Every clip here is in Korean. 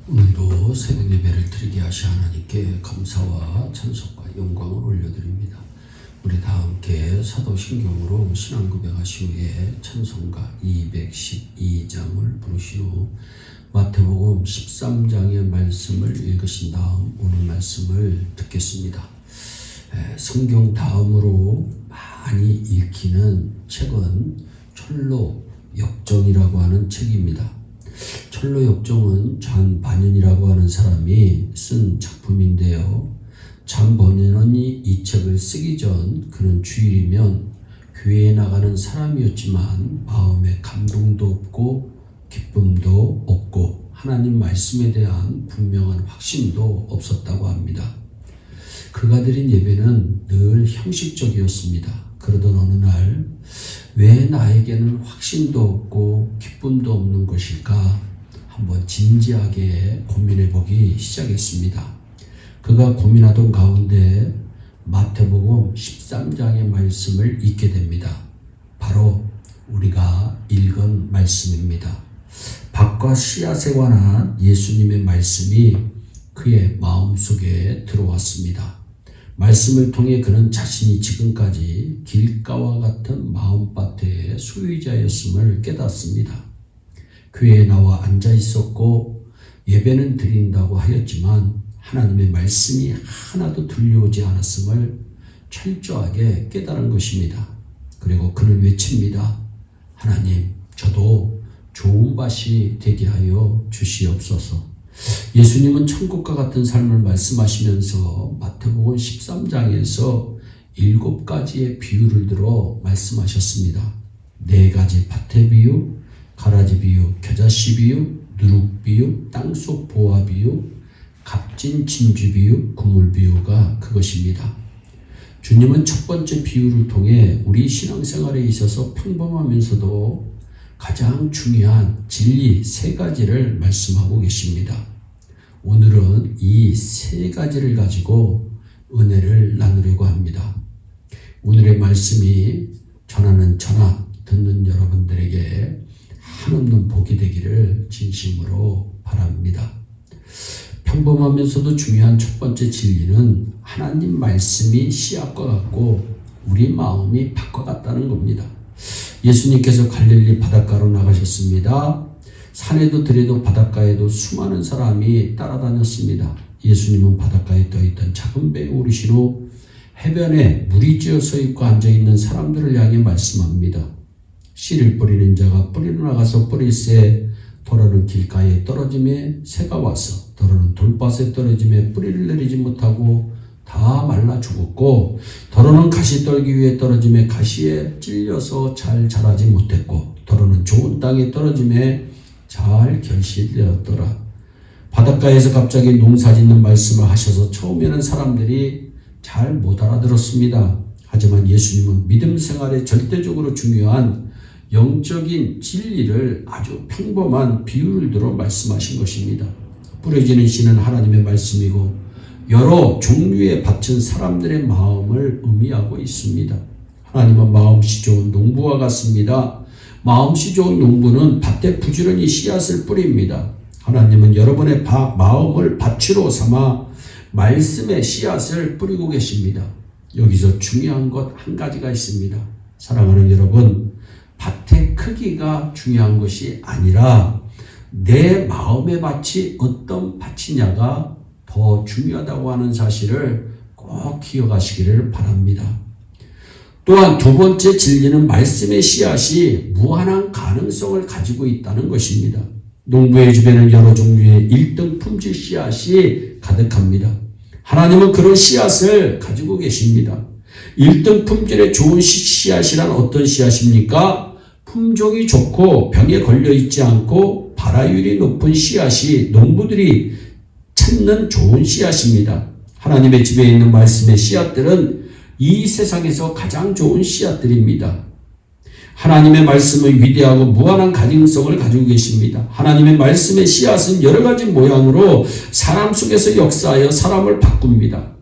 오늘도 새벽 예배를 드리게 하시 하나님께 감사와 찬송과 영광을 올려드립니다. 우리 다 함께 사도신경으로 신앙 고백하신 후에 찬송가 212장을 부르신 후 마태복음 13장의 말씀을 읽으신 다음 오늘 말씀을 듣겠습니다. 성경 다음으로 많이 읽히는 책은 철로역정이라고 하는 책입니다. 철로역정은 잔 반연이라고 하는 사람이 쓴 작품인데요. 잔 반연이 이 책을 쓰기 전 그는 주일이면 교회에 나가는 사람이었지만 마음에 감동도 없고 기쁨도 없고 하나님 말씀에 대한 분명한 확신도 없었다고 합니다. 그가 드린 예배는 늘 형식적이었습니다. 그러던 어느 날 왜 나에게는 확신도 없고 기쁨도 없는 것일까 한번 진지하게 고민해 보기 시작했습니다. 그가 고민하던 가운데 마태복음 13장의 말씀을 읽게 됩니다. 바로 우리가 읽은 말씀입니다. 밭과 씨앗에 관한 예수님의 말씀이 그의 마음속에 들어왔습니다. 말씀을 통해 그는 자신이 지금까지 길가와 같은 마음밭의 소유자였음을 깨닫습니다. 교회에 나와 앉아 있었고 예배는 드린다고 하였지만 하나님의 말씀이 하나도 들려오지 않았음을 철저하게 깨달은 것입니다. 그리고 그는 외칩니다. 하나님, 저도 좋은 밭이 되게 하여 주시옵소서. 예수님은 천국과 같은 삶을 말씀하시면서 마태복음 13장에서 7가지의 비유를 들어 말씀하셨습니다. 4가지 밭의 비유, 가라지 비유, 겨자씨 비유, 누룩 비유, 땅속 보화 비유, 값진 진주 비유, 그물 비유가 그것입니다. 주님은 첫 번째 비유를 통해 우리 신앙생활에 있어서 평범하면서도 가장 중요한 진리 3가지를 말씀하고 계십니다. 오늘은 이 3가지를 가지고 은혜를 나누려고 합니다. 오늘의 말씀이 전하는 저나 듣는 여러분들에게 한없는 복이 되기를 진심으로 바랍니다. 평범하면서도 중요한 첫 번째 진리는 하나님 말씀이 씨앗과 같고 우리 마음이 밭과 같다는 겁니다. 예수님께서 갈릴리 바닷가로 나가셨습니다. 산에도 들에도 바닷가에도 수많은 사람이 따라다녔습니다. 예수님은 바닷가에 떠있던 작은 배에 오르신 후 해변에 물이 쥐어 서 있고 앉아있는 사람들을 향해 말씀합니다. 씨를 뿌리는 자가 뿌리러 나가서 뿌릴새 더러는 길가에 떨어짐에 새가 와서 더러는 돌밭에 떨어짐에 뿌리를 내리지 못하고 다 말라 죽었고 더러는 가시떨기 위에 떨어짐에 가시에 찔려서 잘 자라지 못했고 더러는 좋은 땅에 떨어짐에 잘 결실되었더라. 바닷가에서 갑자기 농사짓는 말씀을 하셔서 처음에는 사람들이 잘 못 알아들었습니다. 하지만 예수님은 믿음 생활에 절대적으로 중요한 영적인 진리를 아주 평범한 비유를 들어 말씀하신 것입니다. 뿌려지는 씨는 하나님의 말씀이고 여러 종류의 밭은 사람들의 마음을 의미하고 있습니다. 하나님은 마음씨 좋은 농부와 같습니다. 마음씨 좋은 농부는 밭에 부지런히 씨앗을 뿌립니다. 하나님은 여러분의 마음을 밭으로 삼아 말씀의 씨앗을 뿌리고 계십니다. 여기서 중요한 것 한 가지가 있습니다. 사랑하는 여러분, 밭의 크기가 중요한 것이 아니라 내 마음의 밭이 어떤 밭이냐가 더 중요하다고 하는 사실을 꼭 기억하시기를 바랍니다. 또한 두 번째 진리는 말씀의 씨앗이 무한한 가능성을 가지고 있다는 것입니다. 농부의 집에는 여러 종류의 1등 품질 씨앗이 가득합니다. 하나님은 그런 씨앗을 가지고 계십니다. 1등 품질의 좋은 씨앗이란 어떤 씨앗입니까? 품종이 좋고 병에 걸려있지 않고 발화율이 높은 씨앗이 농부들이 찾는 좋은 씨앗입니다. 하나님의 집에 있는 말씀의 씨앗들은 이 세상에서 가장 좋은 씨앗들입니다. 하나님의 말씀은 위대하고 무한한 가능성을 가지고 계십니다. 하나님의 말씀의 씨앗은 여러 가지 모양으로 사람 속에서 역사하여 사람을 바꿉니다.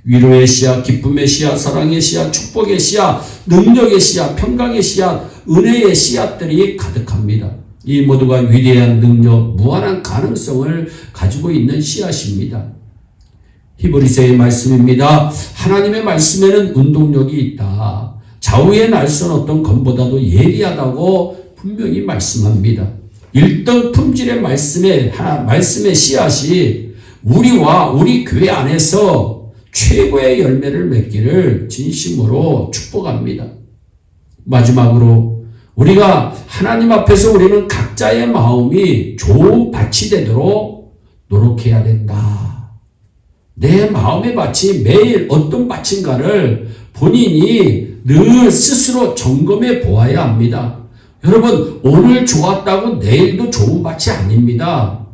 위로의 씨앗, 기쁨의 씨앗, 사랑의 씨앗, 축복의 씨앗, 능력의 씨앗, 평강의 씨앗, 은혜의 씨앗들이 가득합니다. 이 모두가 위대한 능력, 무한한 가능성을 가지고 있는 씨앗입니다. 히브리서의 말씀입니다. 하나님의 말씀에는 운동력이 있다. 좌우에 날선 어떤 검보다도 예리하다고 분명히 말씀합니다. 1등 품질의 말씀의 씨앗이 우리와 우리 교회 안에서 최고의 열매를 맺기를 진심으로 축복합니다. 마지막으로 우리가 하나님 앞에서 우리는 각자의 마음이 좋은 밭이 되도록 노력해야 된다. 내 마음의 밭이 매일 어떤 밭인가를 본인이 늘 스스로 점검해 보아야 합니다. 여러분, 오늘 좋았다고 내일도 좋은 밭이 아닙니다.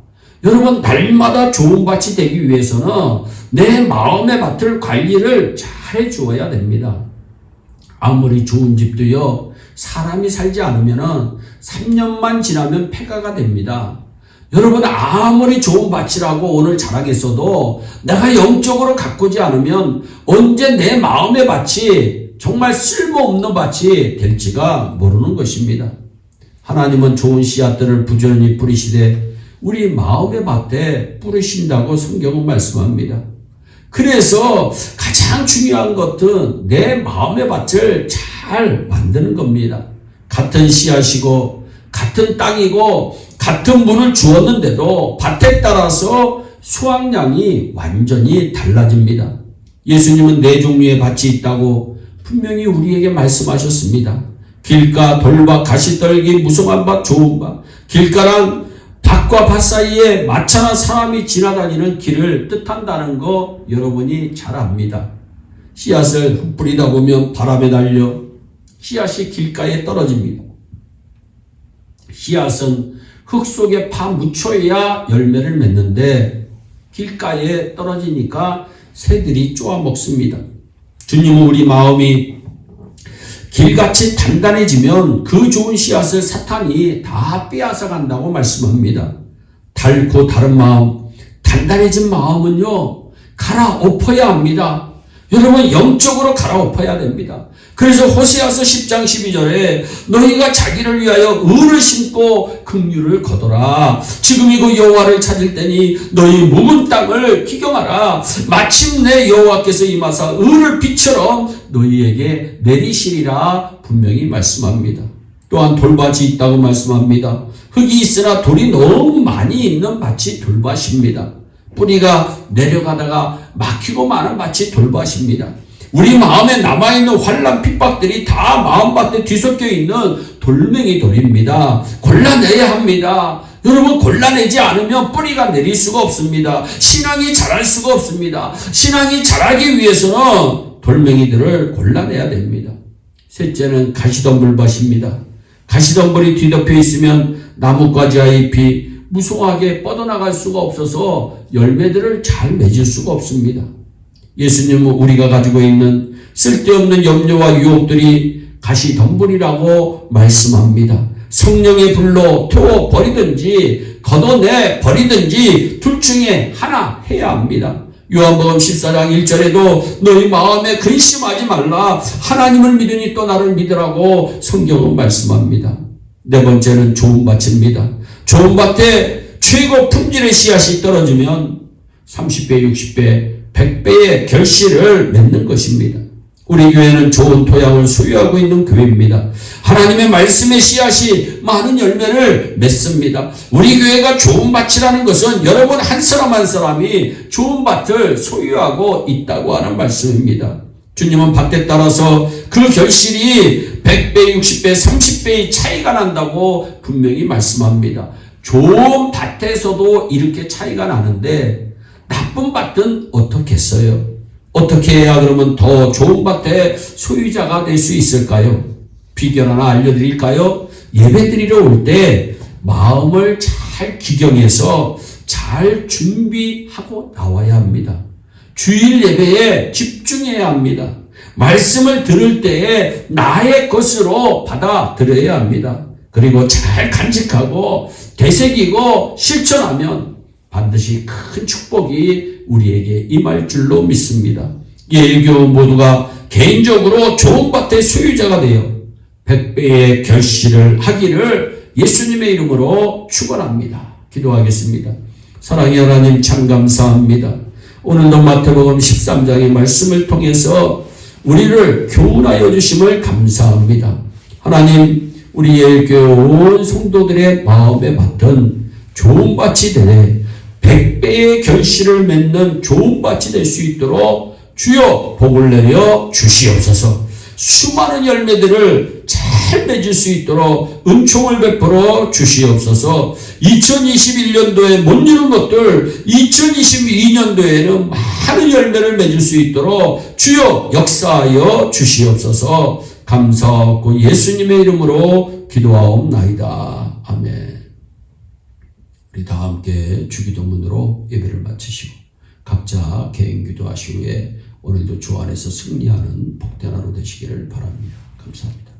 여러분, 날마다 좋은 밭이 되기 위해서는 내 마음의 밭을 관리를 잘 해주어야 됩니다. 아무리 좋은 집도요, 사람이 살지 않으면 3년만 지나면 폐가가 됩니다. 여러분, 아무리 좋은 밭이라고 오늘 자라겠어도 내가 영적으로 가꾸지 않으면 언제 내 마음의 밭이 정말 쓸모없는 밭이 될지가 모르는 것입니다. 하나님은 좋은 씨앗들을 부지런히 뿌리시되 우리 마음의 밭에 뿌리신다고 성경은 말씀합니다. 그래서 가장 중요한 것은 내 마음의 밭을 잘 만드는 겁니다. 같은 씨앗이고 같은 땅이고 같은 물을 주었는데도 밭에 따라서 수확량이 완전히 달라집니다. 예수님은 네 종류의 밭이 있다고 분명히 우리에게 말씀하셨습니다. 길가, 돌밭, 가시떨기, 무성한 밭, 좋은 밭. 길가란 밭과 밭 사이에 마차나 사람이 지나다니는 길을 뜻한다는 거 여러분이 잘 압니다. 씨앗을 흩뿌리다 보면 바람에 날려 씨앗이 길가에 떨어집니다. 씨앗은 흙 속에 파묻혀야 열매를 맺는데 길가에 떨어지니까 새들이 쪼아 먹습니다. 주님은 우리 마음이 길같이 단단해지면 그 좋은 씨앗을 사탄이 다 빼앗아 간다고 말씀합니다. 닳고 다른 마음, 단단해진 마음은요, 갈아엎어야 합니다. 여러분, 영적으로 갈아엎어야 됩니다. 그래서 호세아서 10장 12절에 너희가 자기를 위하여 의를 심고 긍휼을 거둬라. 지금이고 여호와를 찾을 때니 너희 묵은 땅을 기경하라. 마침내 여호와께서 임하사 의를 빛처럼 너희에게 내리시리라 분명히 말씀합니다. 또한 돌밭이 있다고 말씀합니다. 흙이 있으나 돌이 너무 많이 있는 밭이 돌밭입니다. 뿌리가 내려가다가 막히고 마는 밭이 돌밭입니다. 우리 마음에 남아있는 환난 핍박들이 다 마음밭에 뒤섞여 있는 돌멩이 돌입니다. 골라내야 합니다. 여러분, 골라내지 않으면 뿌리가 내릴 수가 없습니다. 신앙이 자랄 수가 없습니다. 신앙이 자라기 위해서는 돌멩이들을 골라내야 됩니다. 셋째는 가시덤불밭입니다. 가시덤불이 뒤덮여 있으면 나뭇가지와 잎이 무성하게 뻗어나갈 수가 없어서 열매들을 잘 맺을 수가 없습니다. 예수님은 우리가 가지고 있는 쓸데없는 염려와 유혹들이 가시덤불이라고 말씀합니다. 성령의 불로 태워 버리든지 걷어내 버리든지 둘 중에 하나 해야 합니다. 요한복음 14장 1절에도 너희 마음에 근심하지 말라. 하나님을 믿으니 또 나를 믿으라고 성경은 말씀합니다. 네 번째는 좋은 밭입니다. 좋은 밭에 최고 품질의 씨앗이 떨어지면 30배, 60배, 100배의 결실을 맺는 것입니다. 우리 교회는 좋은 토양을 소유하고 있는 교회입니다. 하나님의 말씀의 씨앗이 많은 열매를 맺습니다. 우리 교회가 좋은 밭이라는 것은 여러분 한 사람 한 사람이 좋은 밭을 소유하고 있다고 하는 말씀입니다. 주님은 밭에 따라서 그 결실이 100배, 60배, 30배의 차이가 난다고 분명히 말씀합니다. 좋은 밭에서도 이렇게 차이가 나는데 나쁜 밭은 어떻겠어요? 어떻게 해야 그러면 더 좋은 밭의 소유자가 될 수 있을까요? 비결 하나 알려드릴까요? 예배 드리러 올 때 마음을 잘 기경해서 잘 준비하고 나와야 합니다. 주일 예배에 집중해야 합니다. 말씀을 들을 때에 나의 것으로 받아들여야 합니다. 그리고 잘 간직하고 되새기고 실천하면 반드시 큰 축복이 우리에게 임할 줄로 믿습니다. 예일교회 모두가 개인적으로 좋은 밭의 소유자가 되어 100배의 결실을 하기를 예수님의 이름으로 축원합니다. 기도하겠습니다. 사랑의 하나님 참 감사합니다. 오늘도 마태복음 13장의 말씀을 통해서 우리를 교훈하여 주심을 감사합니다. 하나님, 우리 예일교회 온 성도들의 마음에 받던 좋은 밭이 되네 100배의 결실을 맺는 좋은 밭이 될 수 있도록 주여 복을 내려 주시옵소서. 수많은 열매들을 잘 맺을 수 있도록 은총을 베풀어 주시옵소서. 2021년도에 못 이룬 것들 2022년도에는 많은 열매를 맺을 수 있도록 주여 역사하여 주시옵소서. 감사하고 예수님의 이름으로 기도하옵나이다. 아멘. 우리 다 함께 주기도문으로 예배를 마치시고 각자 개인 기도하시 후에 오늘도 주 안에서 승리하는 복된 하루 되시기를 바랍니다. 감사합니다.